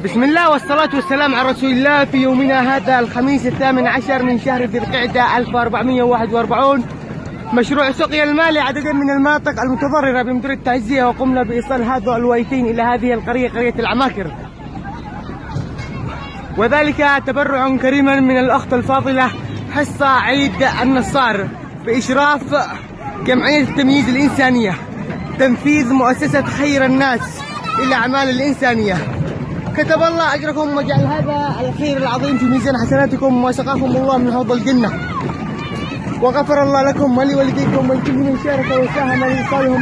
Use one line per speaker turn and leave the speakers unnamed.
بسم الله والصلاة والسلام على رسول الله. في يومنا هذا الخميس 18 من شهر ذي القعدة 1441 مشروع سقيا الماء لعدد من المناطق المتضررة بمديرية التعزية، وقمنا بإيصال هذا الويتين إلى هذه القرية، قرية العماكر، وذلك تبرع كريما من الأخت الفاضلة حصة عيد النصار بإشراف جمعية التمييز الإنسانية، تنفيذ مؤسسة خير الناس للأعمال الإنسانية. كتب الله أجركم وجعل هذا الخير العظيم في ميزان حسناتكم، وسقاكم الله من حوض الجنة، وغفر الله لكم ولوالديكم ولكل من شارك وساهم لإيصالهم